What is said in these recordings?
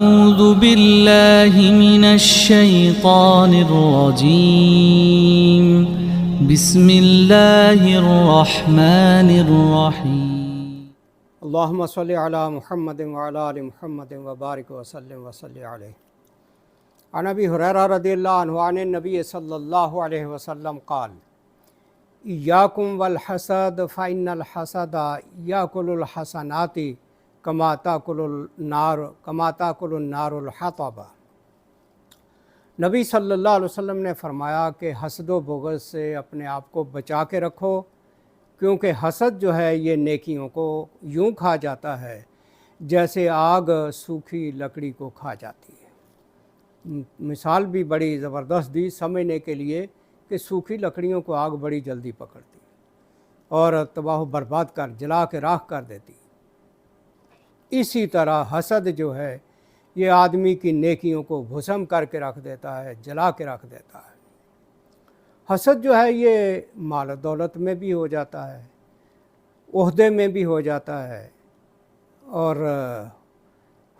أعوذ بالله من الشيطان الرجيم بسم الله الرحمن الرحيم اللهم صل على محمد وعلى آل محمد وبارك وسلم وصل عليه. عن ابی ہریرہ رضی اللہ عنہ عن النبی صلی اللہ علیہ وسلم قال ایاکم والحسد فإن الحسد یاکل الحسنات کما تاکل النار الحطب. نبی صلی اللہ علیہ وسلم نے فرمایا کہ حسد و بغض سے اپنے آپ کو بچا کے رکھو، کیونکہ حسد جو ہے یہ نیکیوں کو یوں کھا جاتا ہے جیسے آگ سوکھی لکڑی کو کھا جاتی ہے. مثال بھی بڑی زبردست دی سمجھنے کے لیے کہ سوکھی لکڑیوں کو آگ بڑی جلدی پکڑتی اور تباہ و برباد کر جلا کے راکھ کر دیتی. اسی طرح حسد جو ہے یہ آدمی کی نیکیوں کو بھسم کر کے رکھ دیتا ہے، جلا کے رکھ دیتا ہے. حسد جو ہے یہ مال و دولت میں بھی ہو جاتا ہے، عہدے میں بھی ہو جاتا ہے، اور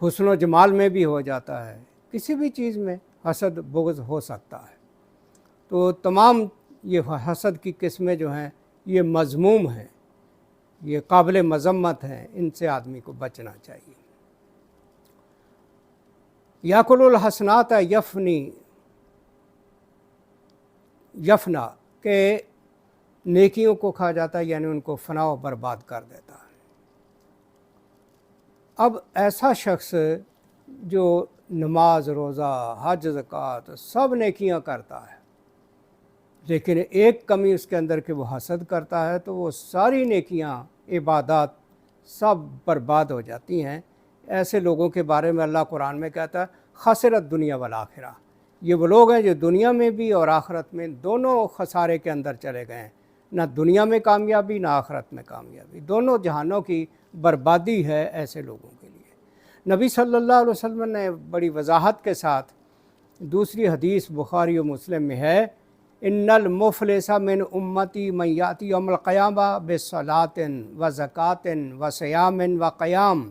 حسن و جمال میں بھی ہو جاتا ہے. کسی بھی چیز میں حسد بغض ہو سکتا ہے. تو تمام یہ حسد کی قسمیں جو ہیں یہ مذموم ہیں، یہ قابل مذمت ہیں، ان سے آدمی کو بچنا چاہیے. یاکل الحسنات یفنا کہ نیکیوں کو کھا جاتا ہے، یعنی ان کو فنا و برباد کر دیتا ہے. اب ایسا شخص جو نماز روزہ حج زکوٰۃ سب نیکیاں کرتا ہے، لیکن ایک کمی اس کے اندر کہ وہ حسد کرتا ہے، تو وہ ساری نیکیاں عبادات سب برباد ہو جاتی ہیں. ایسے لوگوں کے بارے میں اللہ قرآن میں کہتا ہے خسرت دنیا والآخرہ. یہ وہ لوگ ہیں جو دنیا میں بھی اور آخرت میں دونوں خسارے کے اندر چلے گئے ہیں. نہ دنیا میں کامیابی نہ آخرت میں کامیابی، دونوں جہانوں کی بربادی ہے ایسے لوگوں کے لیے. نبی صلی اللہ علیہ وسلم نے بڑی وضاحت کے ساتھ دوسری حدیث بخاری و مسلم میں ہے، ان المفلس من امتی من یاتی یوم القیامہ بصلاۃ و زکوٰۃ و صیام و قیام.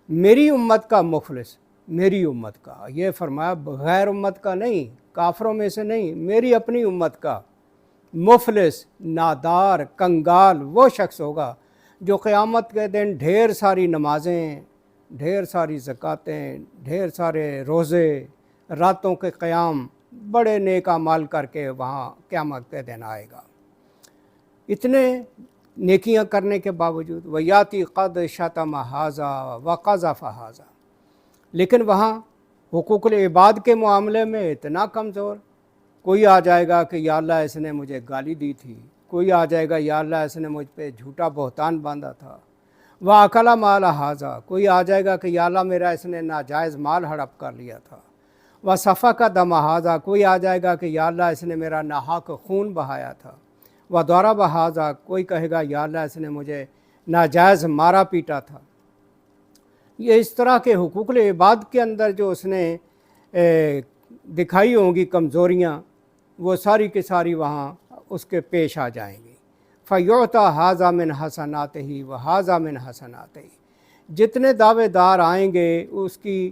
میری امت کا مفلس، میری امت کا، یہ فرمایا غیر امت کا نہیں، کافروں میں سے نہیں، میری اپنی امت کا مفلس، نادار، کنگال وہ شخص ہوگا جو قیامت کے دن ڈھیر ساری نمازیں، ڈھیر ساری زکوٰتیں، ڈھیر سارے روزے، راتوں کے قیام، بڑے نیک اعمال کر کے وہاں قیامت کے دن آئے گا. اتنے نیکیاں کرنے کے باوجود ویاتی قد شتم ھذا وقذف ھذا، لیکن وہاں حقوق العباد کے معاملے میں اتنا کمزور. کوئی آ جائے گا کہ یا اللہ اس نے مجھے گالی دی تھی، کوئی آ جائے گا یا اللہ اس نے مجھ پہ جھوٹا بہتان باندھا تھا. وَأَكَلَ مَالَ ھذا، کوئی آ جائے گا کہ یا اللہ میرا اس نے ناجائز مال ہڑپ کر لیا تھا. وَسَفَكَ دَمَ ھذا، کوئی آ جائے گا کہ یا اللہ اس نے میرا ناحق خون بہایا تھا. وَضَرَبَ ھذا، کوئی کہے گا یا اللہ اس نے مجھے ناجائز مارا پیٹا تھا. یہ اس طرح کے حقوق العباد کے اندر جو اس نے دکھائی ہوں گی کمزوریاں، وہ ساری کی ساری وہاں اس کے پیش آ جائیں گی. فَيُعْطَى ھذا مِنْ حَسَنَاتِهِ وَھذا مِنْ حَسَنَاتِهِ، جتنے دعوے دار آئیں گے اس کی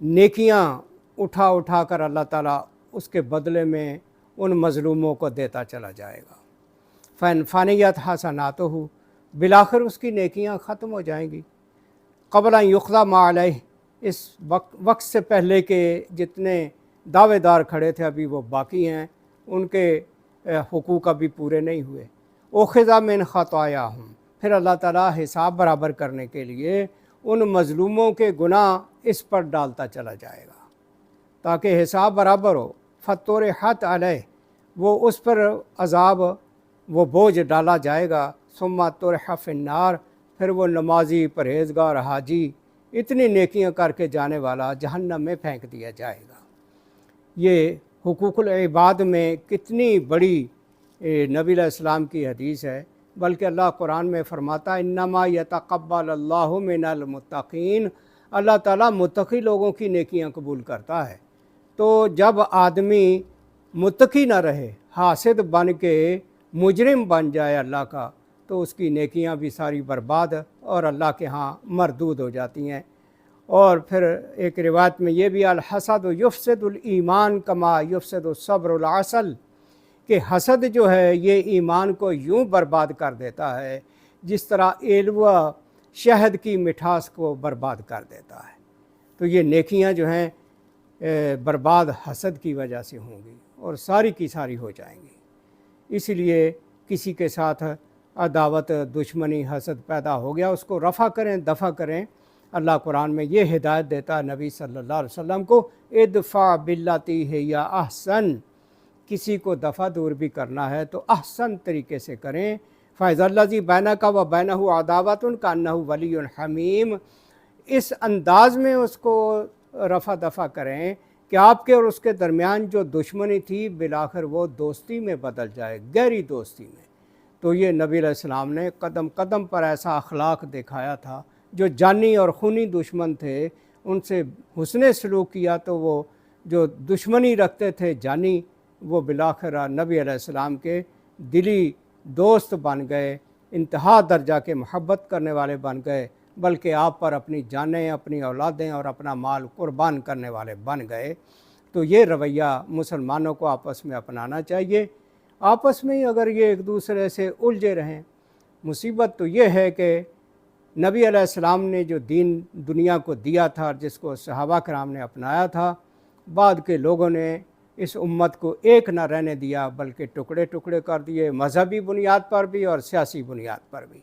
نیکیاں اٹھا اٹھا کر اللہ تعالیٰ اس کے بدلے میں ان مظلوموں کو دیتا چلا جائے گا. فَإِنْ حَسَنَاتُهُ، بالآخر اس کی نیکیاں ختم ہو جائیں گی. قبل ان یقضی ما علیہ، اس وقت سے پہلے کہ جتنے دعوے دار کھڑے تھے ابھی وہ باقی ہیں، ان کے حقوق ابھی پورے نہیں ہوئے. اخذ من خطایاہم، پھر اللہ تعالیٰ حساب برابر کرنے کے لیے ان مظلوموں کے گناہ اس پر ڈالتا چلا جائے گا تاکہ حساب برابر ہو. فطرحت علیہ، وہ اس پر عذاب، وہ بوجھ ڈالا جائے گا. ثم طرح فی النار، پھر وہ نمازی، پرہیزگار، حاجی، اتنی نیکیاں کر کے جانے والا جہنم میں پھینک دیا جائے گا. یہ حقوق العباد میں کتنی بڑی نبی علیہ السلام کی حدیث ہے. بلکہ اللہ قرآن میں فرماتا ہے انما یتقبل اللہ من المتقین، اللہ تعالیٰ متقی لوگوں کی نیکیاں قبول کرتا ہے. تو جب آدمی متقی نہ رہے، حاسد بن کے مجرم بن جائے اللہ کا، تو اس کی نیکیاں بھی ساری برباد اور اللہ کے ہاں مردود ہو جاتی ہیں. اور پھر ایک روایت میں یہ بھی الحسد یفسد الایمان کما یفسد الصبر العسل، کہ حسد جو ہے یہ ایمان کو یوں برباد کر دیتا ہے جس طرح ایلوا شہد کی مٹھاس کو برباد کر دیتا ہے۔ تو یہ نیکیاں جو ہیں برباد حسد کی وجہ سے ہوں گی اور ساری کی ساری ہو جائیں گی۔ اس لیے کسی کے ساتھ عداوت، دشمنی، حسد پیدا ہو گیا، اس کو رفع کریں، دفع کریں۔ اللہ قرآن میں یہ ہدایت دیتا ہے نبی صلی اللہ علیہ وسلم کو، ادفع باللتی ہی احسن، کسی کو دفع دور بھی کرنا ہے تو احسن طریقے سے کریں۔ فَإِذَا الَّذِي بَيْنَكَ وَبَيْنَهُ عَدَاوَةٌ كَأَنَّهُ وَلِيٌّ حَمِيمٌ، اس انداز میں اس کو رفع دفع کریں کہ آپ کے اور اس کے درمیان جو دشمنی تھی بالآخر وہ دوستی میں بدل جائے، گہری دوستی میں۔ تو یہ نبی علیہ السلام نے قدم قدم پر ایسا اخلاق دکھایا تھا، جو جانی اور خونی دشمن تھے ان سے حسن سلوک کیا تو وہ جو دشمنی رکھتے تھے جانی، وہ بالآخر نبی علیہ السلام کے دلی دوست بن گئے، انتہا درجہ کے محبت کرنے والے بن گئے، بلکہ آپ پر اپنی جانیں، اپنی اولادیں اور اپنا مال قربان کرنے والے بن گئے۔ تو یہ رویہ مسلمانوں کو آپس میں اپنانا چاہیے۔ آپس میں ہی اگر یہ ایک دوسرے سے الجھے رہیں، مصیبت تو یہ ہے کہ نبی علیہ السلام نے جو دین دنیا کو دیا تھا، جس کو صحابہ کرام نے اپنایا تھا، بعد کے لوگوں نے اس امت کو ایک نہ رہنے دیا بلکہ ٹکڑے ٹکڑے کر دیے، مذہبی بنیاد پر بھی اور سیاسی بنیاد پر بھی،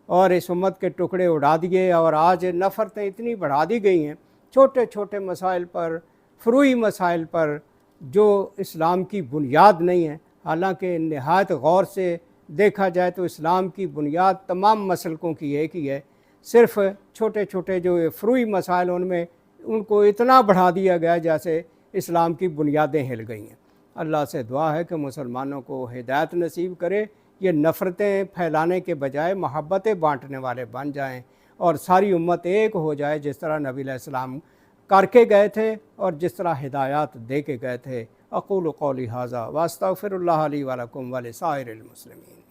اور اس امت کے ٹکڑے اڑا دیے۔ اور آج نفرتیں اتنی بڑھا دی گئی ہیں چھوٹے چھوٹے مسائل پر، فروعی مسائل پر، جو اسلام کی بنیاد نہیں ہے۔ حالانکہ نہایت غور سے دیکھا جائے تو اسلام کی بنیاد تمام مسلکوں کی ایک ہی ہے، صرف چھوٹے چھوٹے جو فروعی مسائل ان کو اتنا بڑھا دیا گیا جیسے اسلام کی بنیادیں ہل گئی ہیں۔ اللہ سے دعا ہے کہ مسلمانوں کو ہدایت نصیب کرے، یہ نفرتیں پھیلانے کے بجائے محبتیں بانٹنے والے بن جائیں اور ساری امت ایک ہو جائے، جس طرح نبی علیہ السلام کر کے گئے تھے اور جس طرح ہدایات دے کے گئے تھے۔ اقول قولی ھذا واستغفر اللہ لی ولکم ولسائر المسلمین۔